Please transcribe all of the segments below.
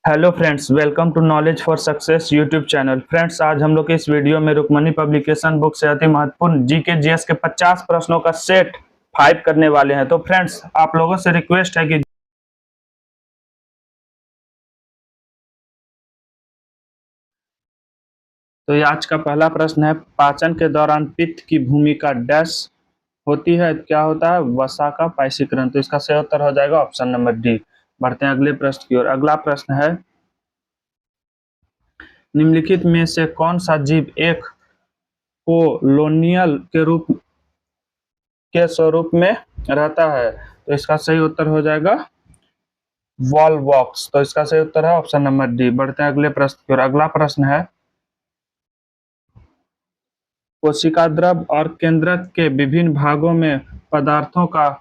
Hello friends, welcome to knowledge for success YouTube channel. Friends, आज हम लोग के इस वीडियो में रुक्मणी पब्लिकेशन बुक से अति महत्वपूर्ण जीके जीएस के 50 प्रश्नों का सेट 5 करने वाले हैं। तो फ्रेंड्स, आप लोगों से रिक्वेस्ट है कि तो ये आज का पहला प्रश्न है, पाचन के दौरान पित्त की भूमिका डैश होती है। क्या होता है? वसा का पाइसीकरण। तो इसका सही उत्तर हो जाएगा ऑप्शन नंबर डी। बढ़ते हैं अगले प्रश्न की ओर। अगला प्रश्न है, निम्नलिखित में से कौन सा जीव एक कोलोनियल के स्वरूप में रहता है? तो इसका सही उत्तर हो जाएगा वॉलवॉक्स। तो इसका सही उत्तर है ऑप्शन नंबर डी। बढ़ते हैं अगले प्रश्न की ओर। अगला प्रश्न है, कोशिका द्रव और केंद्रक के विभिन्न भागों में पदार्थों का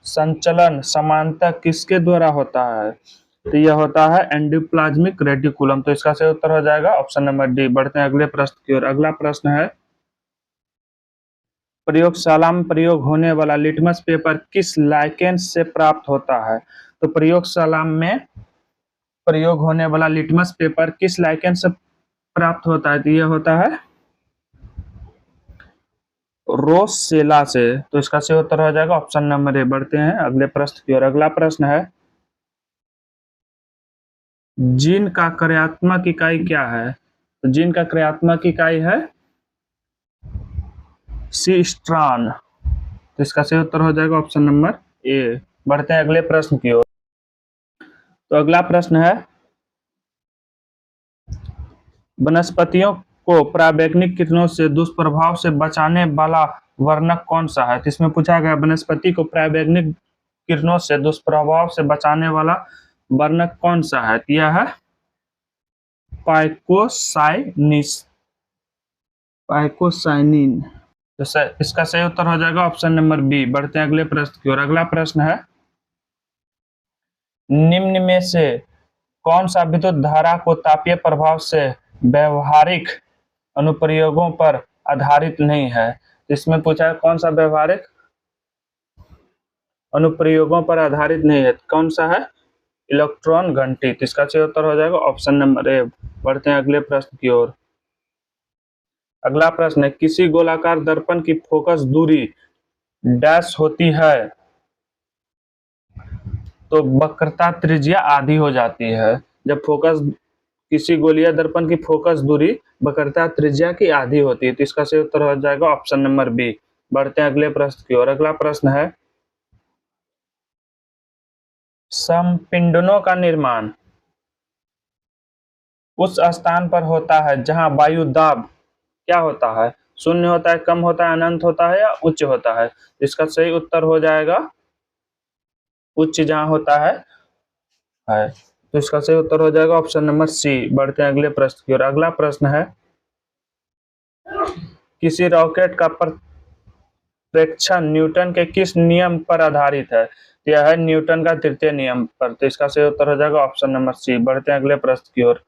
संचलन समानता किसके द्वारा होता है? तो यह होता है एंडोप्लाज्मिक रेटिकुलम। तो इसका सही उत्तर हो जाएगा ऑप्शन नंबर डी। बढ़ते हैं अगले प्रश्न की ओर। अगला प्रश्न है, प्रयोगशाला में प्रयोग होने वाला लिटमस पेपर किस लाइकेन से प्राप्त होता है? तो प्रयोगशाला में प्रयोग होने वाला लिटमस पेपर किस लाइकेन से प्राप्त होता है? तो यह होता है रोसेला से। तो इसका सही उत्तर हो जाएगा ऑप्शन नंबर ए। बढ़ते हैं अगले प्रश्न की ओर। अगला प्रश्न है, जीन का कार्यात्मक इकाई क्या है? तो जीन का कार्यात्मक इकाई है सिस्ट्रान। तो इसका सही उत्तर हो जाएगा ऑप्शन नंबर ए। बढ़ते हैं अगले प्रश्न की ओर। तो अगला प्रश्न है, वनस्पतियों को पराबैंगनी किरणों से दुष्प्रभाव से बचाने वाला वर्णक कौन सा है? तो इसमें पूछा गया वनस्पति को पराबैंगनी किरणों से दुष्प्रभाव से बचाने वाला वर्णक कौन सा है? यह है पाइकोसाइनिन। तो इसका सही उत्तर हो जाएगा ऑप्शन नंबर बी। बढ़ते हैं अगले प्रश्न की ओर। अगला प्रश्न है, निम्न में से कौन सा विद्युत धारा को तापीय प्रभाव से व्यवहारिक अनुप्रयोगों पर आधारित नहीं है? तो इसमें पूछा है कौन सा व्यवहारिक अनुप्रयोगों पर आधारित नहीं है, कौन सा है? इलेक्ट्रॉन घंटी। तो इसका सही उत्तर हो जाएगा ऑप्शन नंबर ए। बढ़ते हैं अगले प्रश्न की ओर। अगला प्रश्न है, किसी गोलाकार दर्पण की फोकस दूरी डैश होती है तो वक्रता त्रिज्या आधी हो जाती है। जब फोकस किसी गोलीय दर्पण की फोकस दूरी वक्रता त्रिज्या की आधी होती है। तो इसका सही उत्तर हो जाएगा ऑप्शन नंबर बी। बढ़ते हैं अगले प्रश्न की ओर। अगला प्रश्न है, समपिंडों का निर्माण उस स्थान पर होता है जहां वायु दाब क्या होता है? शून्य होता है, कम होता है, अनंत होता है या उच्च होता है? इसका सही उत्तर हो जाएगा उच्च जहां होता है। तो इसका सही उत्तर हो जाएगा ऑप्शन नंबर सी। बढ़ते हैं अगले प्रश्न की ओर। अगला प्रश्न है, किसी रॉकेट का प्रेक्षण न्यूटन के किस नियम पर आधारित है? यह है न्यूटन का तृतीय नियम पर। तो इसका सही उत्तर हो जाएगा ऑप्शन नंबर सी। बढ़ते हैं अगले प्रश्न की ओर।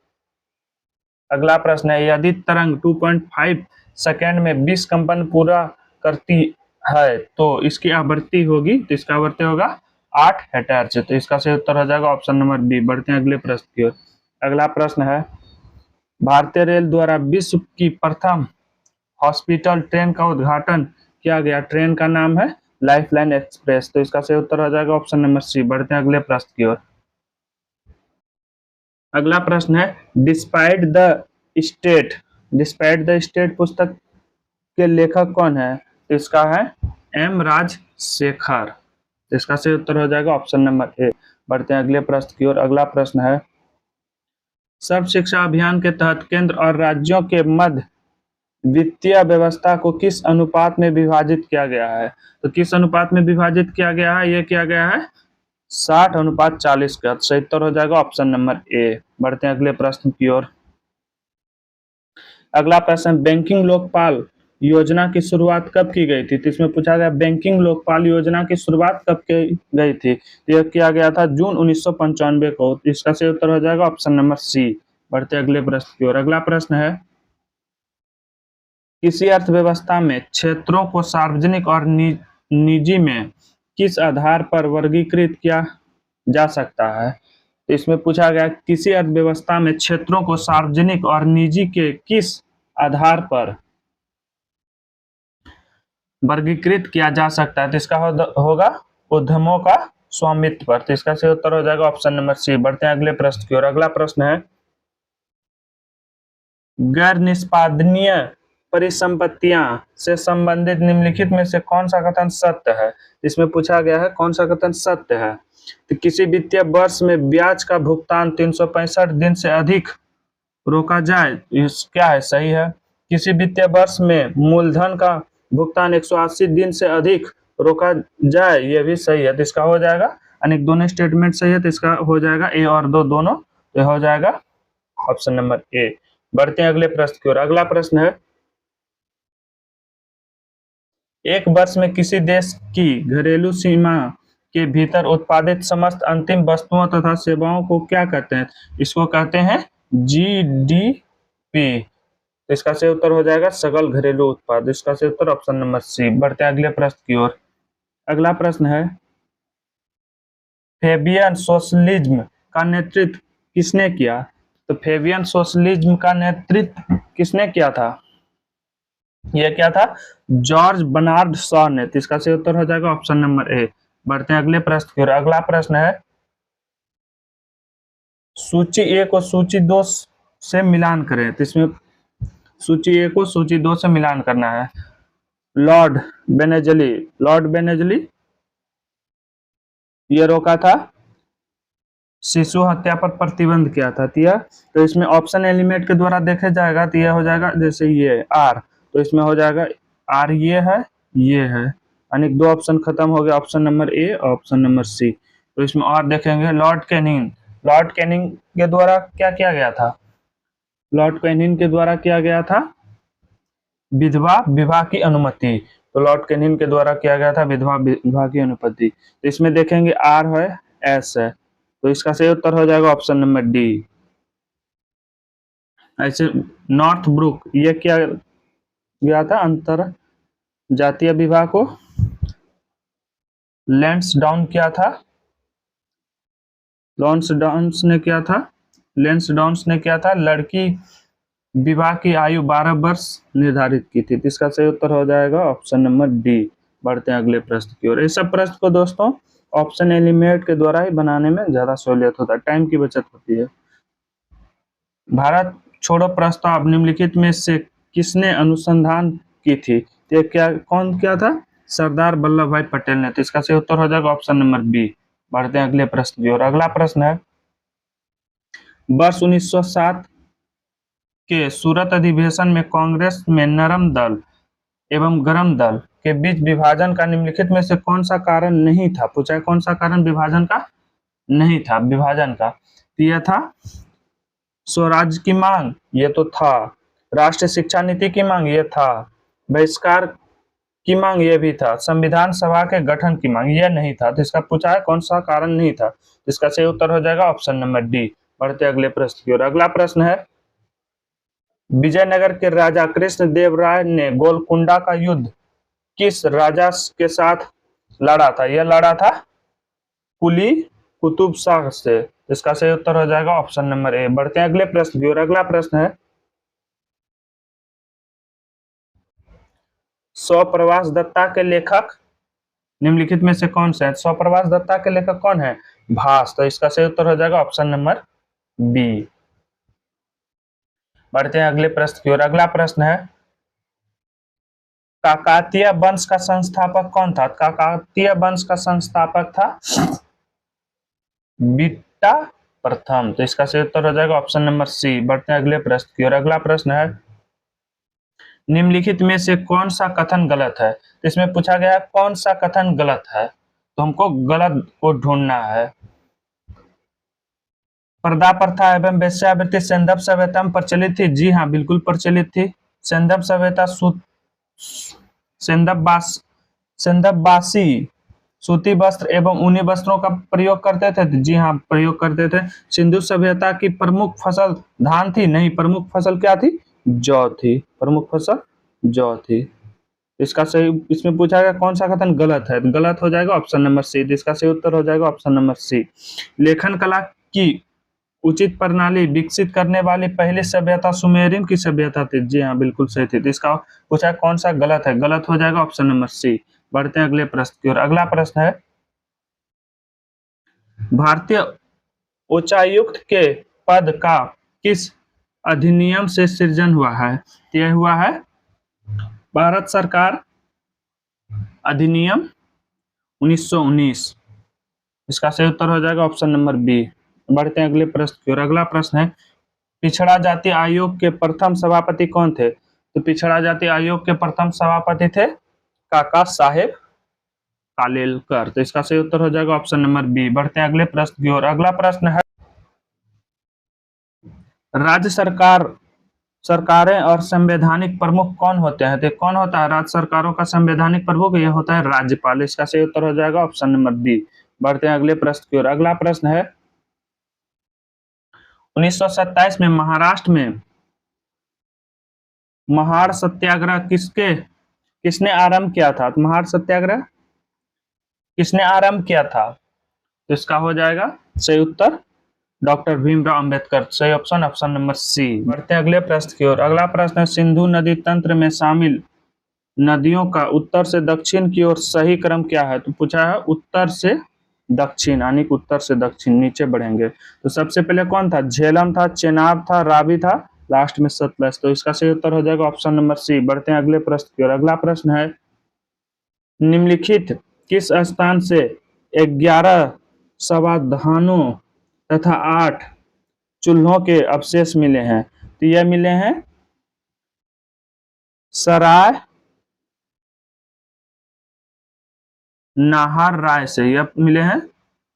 अगला प्रश्न है, यदि तरंग 2.5 सेकेंड में 20 कंपन पूरा करती है तो इसकी आवृत्ति होगी, तो इसका आवृत्ति होगा 8 हेर्ट्ज। तो इसका सही उत्तर हो जाएगा ऑप्शन नंबर बी। बढ़ते हैं अगले प्रश्न की ओर। अगला प्रश्न है, भारतीय रेल द्वारा विश्व की प्रथम हॉस्पिटल ट्रेन का उद्घाटन किया गया ट्रेन का नाम है लाइफलाइन एक्सप्रेस। तो इसका सही उत्तर हो जाएगा ऑप्शन नंबर सी। बढ़ते हैं अगले प्रश्न की ओर। अगला प्रश्न है, डिस्पाइट द स्टेट पुस्तक के लेखक कौन है? तो इसका है एम राजशेखर। तो इसका सही उत्तर हो जाएगा ऑप्शन नंबर ए। बढ़ते हैं अगले प्रश्न की ओर। अगला प्रश्न है, सर्व शिक्षा अभियान के तहत केंद्र और राज्यों के मध्य वित्तीय व्यवस्था को किस अनुपात में विभाजित किया गया है? तो किस अनुपात में विभाजित किया गया है? यह किया गया है 60:40 का। सही उत्तर हो जाएगा ऑप्शन नंबर ए। बढ़ते हैं अगले प्रश्न की ओर। अगला प्रश्न, बैंकिंग लोकपाल योजना की शुरुआत कब की गई थी? तो इसमें पूछा गया बैंकिंग लोकपाल योजना की शुरुआत कब की गई थी? यह किया गया था जून 1995 को। इसका सही उत्तर हो जाएगा ऑप्शन नंबर सी। बढ़ते अगले प्रश्न की ओर। अगला प्रश्न है, किसी अर्थव्यवस्था में क्षेत्रों को सार्वजनिक और निजी में किस आधार पर वर्गीकृत किया जा सकता है? तो इसमें पूछा गया किसी अर्थव्यवस्था में क्षेत्रों को सार्वजनिक और निजी के किस आधार पर वर्गीकृत किया जा सकता है। तो इसका होगा उद्यमों का स्वामित्व पर। तो इसका सही उत्तर हो जाएगा ऑप्शन नंबर सी। बढ़ते हैं अगले प्रश्न की ओर। अगला प्रश्न है गैर निष्पादनीय परिसंपत्तियां से संबंधित निम्नलिखित में से कौन सा कथन सत्य है। इसमें पूछा गया है कौन सा कथन सत्य है। तो किसी वित्तीय वर्ष में ब्याज का भुगतान 365 दिन से अधिक रोका जाए, क्या है, सही है। किसी वित्तीय वर्ष में मूलधन का भुगतान 180 दिन से अधिक रोका जाए, यह भी सही है। तो इसका हो जाएगा, यानी दोनों स्टेटमेंट सही है, तो इसका हो जाएगा ए और दो दोनों, तो हो जाएगा ऑप्शन नंबर ए। बढ़ते हैं अगले प्रश्न की ओर। अगला प्रश्न है एक वर्ष में किसी देश की घरेलू सीमा के भीतर उत्पादित समस्त अंतिम वस्तुओं तथा सेवाओं को क्या कहते हैं। इसको कहते हैं जीडीपी। तो इसका सही उत्तर हो जाएगा सकल घरेलू उत्पाद। इसका सही उत्तर ऑप्शन नंबर सी। बढ़ते हैं अगले प्रश्न की ओर। अगला प्रश्न है फेबियन सोशलिज्म का नेतृत्व किसने किया। तो फेबियन सोशलिज्म का नेतृत्व किसने किया था, यह क्या था, जॉर्ज बर्नार्ड शॉ ने। तो इसका सही उत्तर हो जाएगा ऑप्शन नंबर ए। बढ़ते हैं अगले प्रश्न की ओर। अगला प्रश्न है सूची ए को सूची 2 से मिलान करें। तो इसमें सूची ए को सूची 2 से मिलान करना है। लॉर्ड बेनेजली ये रोका था, शिशु हत्या पर प्रतिबंध किया था। तो इसमें ऑप्शन एलिमेंट के द्वारा देखे जाएगा तो यह हो जाएगा जैसे ये आर, तो इसमें हो जाएगा आर ये है, यानी 2 ऑप्शन खत्म हो गया, ऑप्शन नंबर ए और ऑप्शन नंबर सी। तो इसमें और देखेंगे लॉर्ड कैनिंग के द्वारा क्या किया गया था। लॉर्ड कैनिंग के द्वारा किया गया था विधवा विवाह की अनुमति। तो लॉर्ड कैनिंग के द्वारा किया गया था विधवा विवाह की अनुमति। तो इसमें देखेंगे आर है, एस है, तो इसका सही उत्तर हो जाएगा ऑप्शन नंबर डी। ऐसे नॉर्थ ब्रुक ये क्या गया था, अंतर जातीय विवाह को लैंसडाउन किया था। लैंसडाउन ने किया था लड़की विवाह की आयु 12 वर्ष निर्धारित की थी। तो इसका सही उत्तर हो जाएगा ऑप्शन नंबर डी। बढ़ते हैं अगले प्रश्न की ओर। इस सब प्रश्न को दोस्तों ऑप्शन एलिमेंट के द्वारा ही बनाने में ज्यादा सहूलियत होता है, टाइम की बचत होती है। भारत छोड़ो प्रस्ताव निम्नलिखित में से किसने अनुसंधान की थी। तो कौन किया था, सरदार वल्लभ भाई पटेल ने। तो इसका सही उत्तर हो जाएगा ऑप्शन नंबर बी। बढ़ते हैं अगले प्रश्न की ओर। अगला प्रश्न है वर्ष 1907 के सूरत अधिवेशन में कांग्रेस में नरम दल एवं गरम दल के बीच विभाजन का निम्नलिखित में से कौन सा कारण नहीं था। पूछा है कौन सा कारण विभाजन का नहीं था। विभाजन का यह था स्वराज्य की मांग, ये तो था। राष्ट्रीय शिक्षा नीति की मांग, ये था। बहिष्कार की मांग, ये भी था। संविधान सभा के गठन की मांग, यह नहीं था। तो इसका पूछा है कौन सा कारण नहीं था। इसका सही उत्तर हो जाएगा ऑप्शन नंबर डी। बढ़ते अगले प्रश्न की ओर। अगला प्रश्न है विजयनगर के राजा कृष्ण देव राय ने गोलकुंडा का युद्ध किस राजा के साथ लड़ा था। यह लड़ा था कुली कुतुब शाह से। इसका सही उत्तर हो जाएगा ऑप्शन नंबर ए। बढ़ते हैं अगले प्रश्न की ओर। अगला प्रश्न है 100 प्रवास दत्ता के लेखक निम्नलिखित में से कौन से हैं। 100 प्रवास दत्ता के लेखक कौन है, भास। तो इसका सही उत्तर हो जाएगा ऑप्शन नंबर बी। बढ़ते हैं अगले प्रश्न की ओर। अगला प्रश्न है काकातीय वंश का संस्थापक कौन था। काकातीय वंश का संस्थापक था बीटा प्रथम। तो इसका सही उत्तर हो जाएगा ऑप्शन नंबर सी। बढ़ते हैं अगले प्रश्न की ओर। अगला प्रश्न है निम्नलिखित में से कौन सा कथन गलत है। इसमें पूछा गया है कौन सा कथन गलत है, तो हमको गलत को ढूंढना है। पर्दा प्रथा एवं वेश्यावृत्ति सैंधव सभ्यता में प्रचलित थी। जी हाँ, बिल्कुल प्रचलित थी। सैंधव सभ्यता सैंधववासी सूती वस्त्र एवं ऊनी वस्त्रों का प्रयोग करते थे। जी हाँ, प्रयोग करते थे। सिंधु सभ्यता की प्रमुख फसल धान थी। नहीं, प्रमुख फसल क्या थी, जौ थी। प्रमुख फसल जौ थी। इसका सही, इसमें पूछा गया कौन सा कथन गलत है, गलत हो जाएगा ऑप्शन नंबर सी। इसका सही उत्तर हो जाएगा ऑप्शन नंबर सी। लेखन कला की उचित प्रणाली विकसित करने वाली पहली सभ्यता सुमेरियन की सभ्यता थी। जी हाँ, बिल्कुल सही थी। तो इसका पूछा कौन सा गलत है, गलत हो जाएगा ऑप्शन नंबर सी। बढ़ते हैं अगले प्रश्न की ओर। अगला प्रश्न है, भारतीय उच्चायुक्त के पद का किस अधिनियम से सृजन हुआ है? यह हुआ है भारत सरकार अधिनियम 1919। इसका सही उत्तर हो जाएगा ऑप्शन नंबर बी। बढ़ते हैं अगले प्रश्न की ओर। अगला प्रश्न है, पिछड़ा जाति आयोग के प्रथम सभापति कौन थे? तो पिछड़ा जाति आयोग के प्रथम सभापति थे काका साहेब कालेलकर। तो इसका सही उत्तर हो जाएगा ऑप्शन नंबर बी। बढ़ते हैं अगले प्रश्न की ओर। अगला प्रश्न है, राज्य सरकारें और संवैधानिक प्रमुख कौन होते हैं? तो कौन होता है राज्य सरकारों का संवैधानिक प्रमुख? यह होता है राज्यपाल। इसका सही उत्तर हो जाएगा ऑप्शन नंबर बी। बढ़ते हैं अगले प्रश्न की ओर। अगला प्रश्न है, 1927 में महाराष्ट्र में महाड़ सत्याग्रह किसने आरंभ किया था? तो महाड़ सत्याग्रह किसने आरंभ किया था? तो इसका हो जाएगा सही उत्तर डॉक्टर भीमराव अंबेडकर। सही ऑप्शन ऑप्शन नंबर सी। बढ़ते हैं अगले प्रश्न की ओर। अगला प्रश्न है, सिंधु नदी तंत्र में शामिल नदियों का उत्तर से दक्षिण की ओर सही क्रम क्या है? तो पूछा है उत्तर से दक्षिण, यानी उत्तर से दक्षिण नीचे बढ़ेंगे। तो सबसे पहले कौन था? झेलम था, चेनाब था, रावी था, लास्ट में सतलज। तो इसका सही उत्तर हो जाएगा ऑप्शन नंबर सी। बढ़ते हैं अगले प्रश्न की ओर। अगला प्रश्न है, निम्नलिखित किस स्थान से 11 समाधानों तथा 8 चूल्हों के अवशेष मिले हैं? तो यह मिले हैं सराय नाहर राय से, यह मिले हैं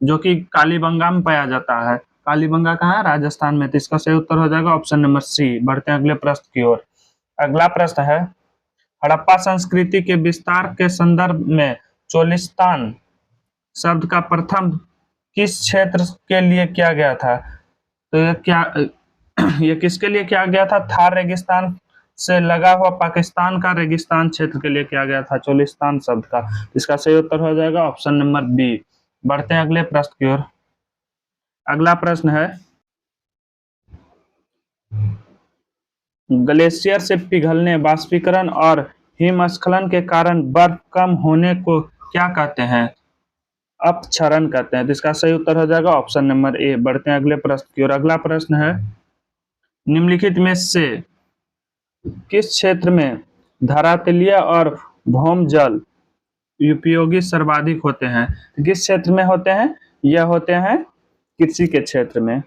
जो कि कालीबंगा में पाया जाता है। कालीबंगा कहाँ है? राजस्थान में। तो इसका सही उत्तर हो जाएगा ऑप्शन नंबर सी। बढ़ते हैं अगले प्रश्न की ओर। अगला प्रश्न है, हड़प्पा संस्कृति के विस्तार के संदर्भ में चोलिस्तान शब्द का प्रथम किस क्षेत्र के लिए किया गया था? तो यह किसके लिए किया गया था? थार रेगिस्तान से लगा हुआ पाकिस्तान का रेगिस्तान क्षेत्र के लिए किया गया था चोलिस्तान शब्द का। इसका सही उत्तर हो जाएगा ऑप्शन नंबर बी। बढ़ते हैं अगले प्रश्न की ओर। अगला प्रश्न है, ग्लेशियर से पिघलने, वाष्पीकरण और हिमस्खलन के कारण बर्फ कम होने को क्या कहते हैं? अपक्षरण कहते हैं। तो इसका सही उत्तर हो जाएगा ऑप्शन नंबर ए। बढ़ते हैं अगले प्रश्न की ओर। अगला प्रश्न है, निम्नलिखित में से किस क्षेत्र में धरातलीय और भौम जल उपयोगी सर्वाधिक होते हैं? किस क्षेत्र में होते हैं? यह होते हैं कृषि के क्षेत्र में।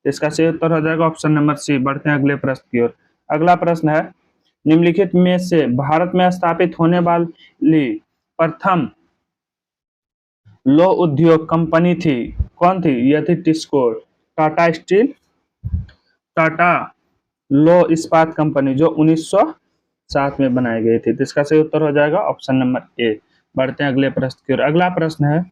इसका सही उत्तर हो जाएगा ऑप्शन नंबर सी। बढ़ते हैं अगले प्रश्न की ओर। अगला प्रश्न है, निम्नलिखित में से भारत में स्थापित होने वाली प्रथम लौह उद्योग कंपनी थी कौन थी? यह थी टिस्को, टाटा स्टील, टाटा लौह इस्पात कंपनी, जो 1907 में बनाई गई थी। तो इसका सही उत्तर हो जाएगा ऑप्शन नंबर ए। बढ़ते हैं अगले प्रश्न की ओर। अगला प्रश्न है,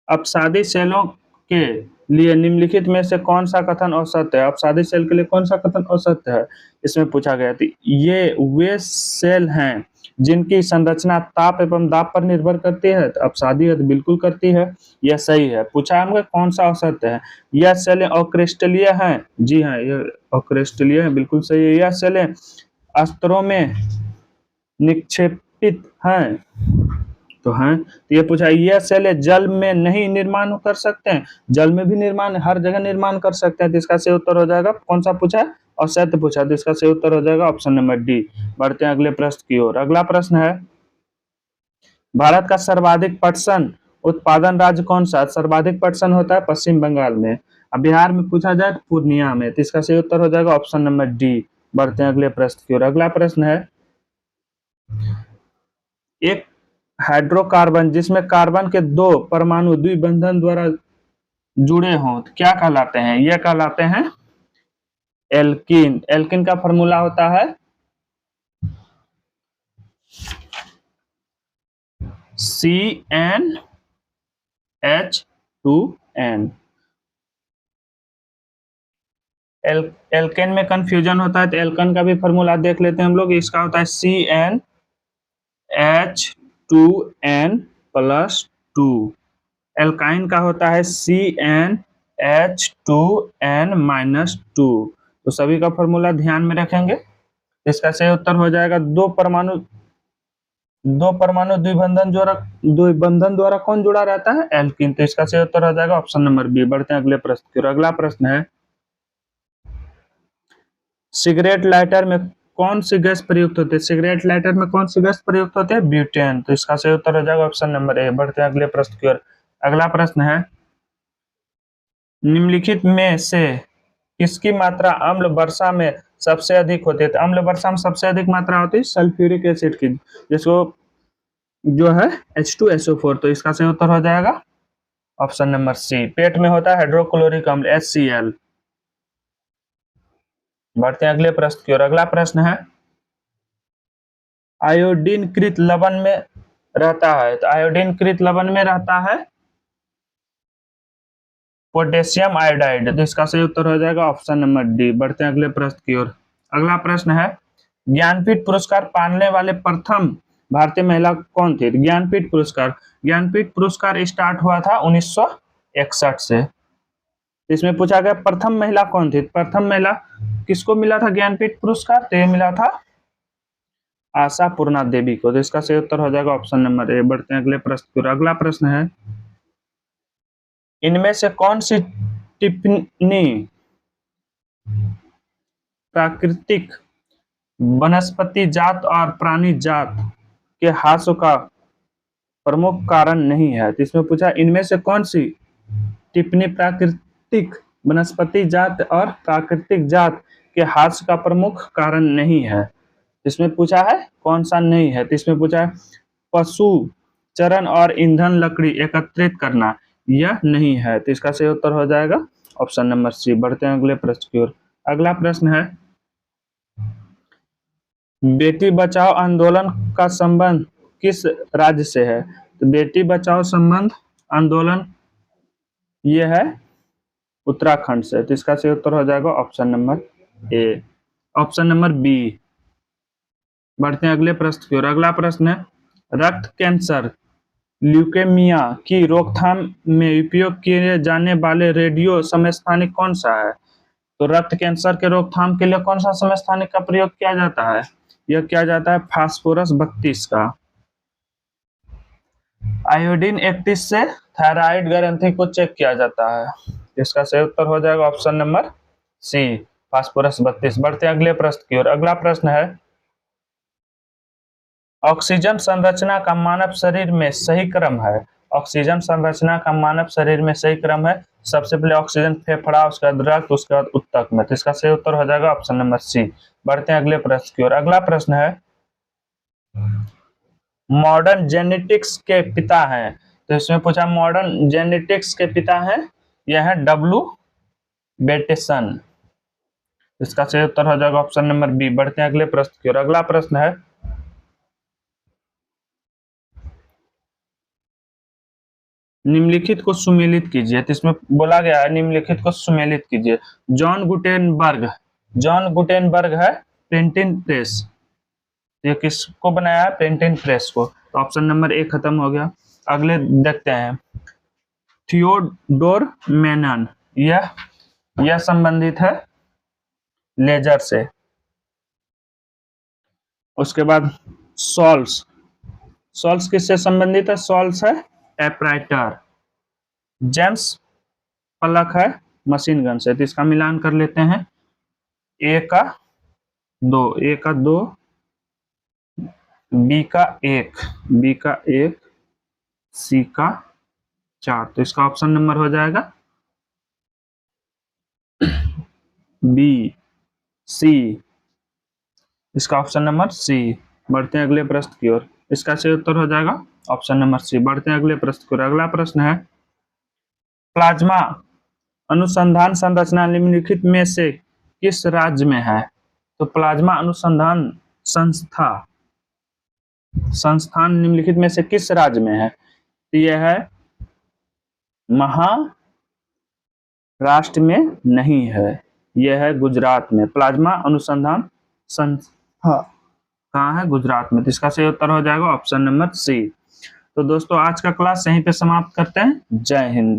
अपसादी सेलों के लिए निम्नलिखित में से कौन सा कथन असत्य है? अपसादी सेल के लिए कौन सा कथन असत्य है इसमें पूछा गया था। ये वे सेल हैं जिनकी संरचना ताप एवं दाब पर निर्भर करती है। तो अपसादी है तो बिल्कुल करती है, यह सही है। पूछा हमको कौन सा असत्य है? यह सेलें अक्रिस्टलीय हैं। जी हाँ, यह अक्रिस्टलीय है, बिल्कुल सही है। यह सेलें अस्त्रों में निक्षेपित हैं। तो हैं, तो ये पूछा, यह सेलें जल में नहीं निर्माण कर सकते हैं? जल में भी निर्माण, हर जगह निर्माण कर सकते हैं। तो इसका सही उत्तर हो जाएगा कौन सा पूछा है? असत्य पूछा। तो इसका सही उत्तर हो जाएगा ऑप्शन नंबर डी। बढ़ते हैं अगले प्रश्न की ओर। अगला प्रश्न है, भारत का सर्वाधिक पटसन उत्पादन राज्य कौन सा? सर्वाधिक पटसन होता है पश्चिम बंगाल में। अब बिहार में पूछा जाए तो पूर्णिया में। तो इसका सही उत्तर हो जाएगा ऑप्शन नंबर डी। बढ़ते हैं अगले प्रश्न की ओर। अगला प्रश्न है, एक हाइड्रोकार्बन जिसमें कार्बन के 2 परमाणु द्विबंधन द्वारा जुड़े हों तो क्या कहलाते हैं? यह कहलाते हैं एल्कीन। एल्कीन का फॉर्मूला होता है CnH2n। एल्केन में कंफ्यूजन होता है तो एल्केन का भी फॉर्मूला देख लेते हैं हम लोग। इसका होता है CnH2n+2। एल्काइन का होता है CnH2n H2N-2। तो सभी का फॉर्मूला ध्यान में रखेंगे। इसका सही उत्तर हो जाएगा दो परमाणु द्विबंधन द्वारा कौन जुड़ा रहता है? एल्कीन। तो इसका सही उत्तर हो जाएगा ऑप्शन नंबर बी। बढ़ते हैं अगले प्रश्न की ओर। अगला प्रश्न है, सिगरेट लाइटर में कौन सी गैस प्रयुक्त होती है? सिगरेट लाइटर में कौन सी गैस प्रयुक्त होती है? ब्यूटेन। तो इसका सही उत्तर हो जाएगा ऑप्शन नंबर ए। बढ़ते हैं अगले प्रश्न की ओर। अगला प्रश्न है, निम्नलिखित में से किसकी मात्रा अम्ल वर्षा में सबसे अधिक होती है? तो अम्ल वर्षा में सबसे अधिक मात्रा होती है सल्फ्यूरिक एसिड की, जिसको जो है H2SO4। तो इसका सही उत्तर हो जाएगा ऑप्शन नंबर सी। पेट में होता है हाइड्रोक्लोरिक अम्ल HCl। बढ़ते हैं अगले प्रश्न की ओर। अगला प्रश्न है, आयोडीन कृत लवण में रहता है। तो आयोडीन कृत लवण में रहता है पोटेशियम आयोडाइड। तो इसका सही उत्तर हो जाएगा ऑप्शन नंबर डी। बढ़ते हैं अगले प्रश्न की ओर। अगला प्रश्न है, ज्ञानपीठ पुरस्कार पाने वाले प्रथम भारतीय महिला कौन थी? ज्ञानपीठ पुरस्कार स्टार्ट हुआ था 1961 से। इसमें पूछा गया प्रथम महिला कौन थी? प्रथम महिला किसको मिला था ज्ञानपीठ पुरस्कार? तो ये मिला था आशापूर्णा देवी को। तो इसका सही उत्तर हो जाएगा ऑप्शन नंबर ए। बढ़ते हैं अगले प्रश्न की ओर। अगला प्रश्न है, इनमें से कौन सी टिप्पणी प्राकृतिक वनस्पति जात और प्राणी जात के ह्रास का प्रमुख कारण नहीं है? तो इसमें पूछा इनमें से कौन सी टिप्पणी प्राकृतिक वनस्पति जात और प्राकृतिक जात के ह्रास का प्रमुख कारण नहीं है? इसमें पूछा है कौन सा नहीं है? तो इसमें पूछा है पशु चरण और ईंधन लकड़ी एकत्रित करना, यह नहीं है। तो इसका सही उत्तर हो जाएगा ऑप्शन नंबर सी। बढ़ते हैं अगले प्रश्न की ओर। अगला प्रश्न है, बेटी बचाओ आंदोलन का संबंध किस राज्य से है? तो बेटी बचाओ संबंध आंदोलन ये है उत्तराखंड से। तो इसका सही उत्तर हो जाएगा option number A. Option number B. बढ़ते हैं अगले प्रश्न की ओर। अगला प्रश्न है, रक्त कैंसर ल्यूकेमिया की रोकथाम में उपयोग किए जाने वाले रेडियो समस्थानिक कौन सा है? तो रक्त कैंसर के रोकथाम के लिए कौन सा समस्थानिक का प्रयोग किया जाता है? यह किया जाता है फास्फोरस 32 का। आयोडीन 31 से थायराइड ग्रंथि को चेक किया जाता है। इसका सही उत्तर हो जाएगा ऑप्शन नंबर सी, फास्फोरस 32। बढ़ते हैं अगले प्रश्न की ओर। अगला प्रश्न है, ऑक्सीजन संरचना का मानव शरीर में सही क्रम है। ऑक्सीजन संरचना का मानव शरीर में सही क्रम है, सबसे पहले ऑक्सीजन फेफड़ा, उसके बाद रक्त, उसके बाद ऊतक में। तो इसका सही उत्तर हो जाएगा ऑप्शन नंबर सी। बढ़ते हैं अगले प्रश्न की ओर। अगला प्रश्न है, मॉडर्न जेनेटिक्स के पिता हैं। तो इसमें पूछा मॉडर्न जेनेटिक्स के पिता हैं, यह है W बेटेसन। इसका सही उत्तर हो जाएगा ऑप्शन नंबर बी। बढ़ते हैं अगले प्रश्न की ओर। अगला प्रश्न है, निम्नलिखित को सुमेलित कीजिए। तो इसमें बोला गया है निम्नलिखित को सुमेलित कीजिए। जॉन गुटेनबर्ग है प्रिंटिंग प्रेस। ये किसको बनाया है? प्रिंटिंग प्रेस को। तो ऑप्शन नंबर ए खत्म हो गया। अगले देखते हैं, थियोडोर मेनन, यह संबंधित है लेजर से। उसके बाद सॉल्स किससे संबंधित है? सॉल्स है टाइपराइटर। जेम्स प्लंक है मशीन गन से। तो इसका मिलान कर लेते हैं, ए का 2, बी का 1, सी का 4। तो इसका ऑप्शन नंबर हो जाएगा बी, सी। इसका ऑप्शन नंबर सी। बढ़ते हैं अगले प्रश्न की ओर। इसका सही उत्तर हो जाएगा ऑप्शन नंबर सी। बढ़ते हैं अगले प्रश्न की ओर। अगला प्रश्न है, प्लाज्मा अनुसंधान संरचना निम्नलिखित में से किस राज्य में है? तो प्लाज्मा अनुसंधान संस्थान निम्नलिखित में से किस राज्य में है? तो यह है महाराष्ट्र में नहीं है, यह है गुजरात में। प्लाज्मा अनुसंधान संस्था कहाँ है? गुजरात में। तो इसका सही उत्तर हो जाएगा ऑप्शन नंबर सी। तो दोस्तों आज का क्लास यहीं पे समाप्त करते हैं। जय हिंद।